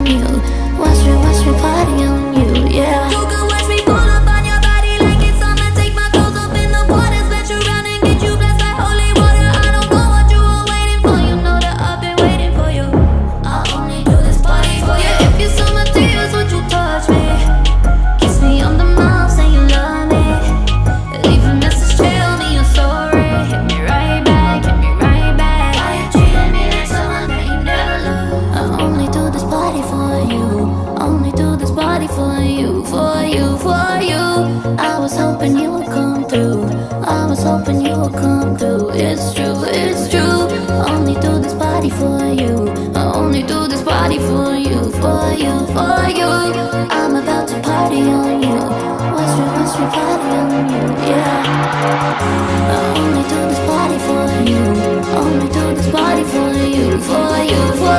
on you. Watch me party on you, yeah. You can watch me pull up on your body like it's summer. Take my clothes off in the water, splat you round and get you blessed like holy water. I don't know what you were waiting for. You know that I've been waiting for you. I only do this party for you. If you saw my tears, would you touch me? Kiss me on the mouth, say you love me. Leave a message, tell me you're sorry. Hit me right back, hit me right back. Why you treating me like someone that you never loved? I only do this party for you. Only do this party for you, for you, for you. I was hoping you would come through. I was hoping you would come through. It's true, it's true. Only do this party for you. I only do this party for you, for you, for you. I'm about to party on you. Watch me party on you, yeah. I only do this party for you. Only do this party for you, for you, for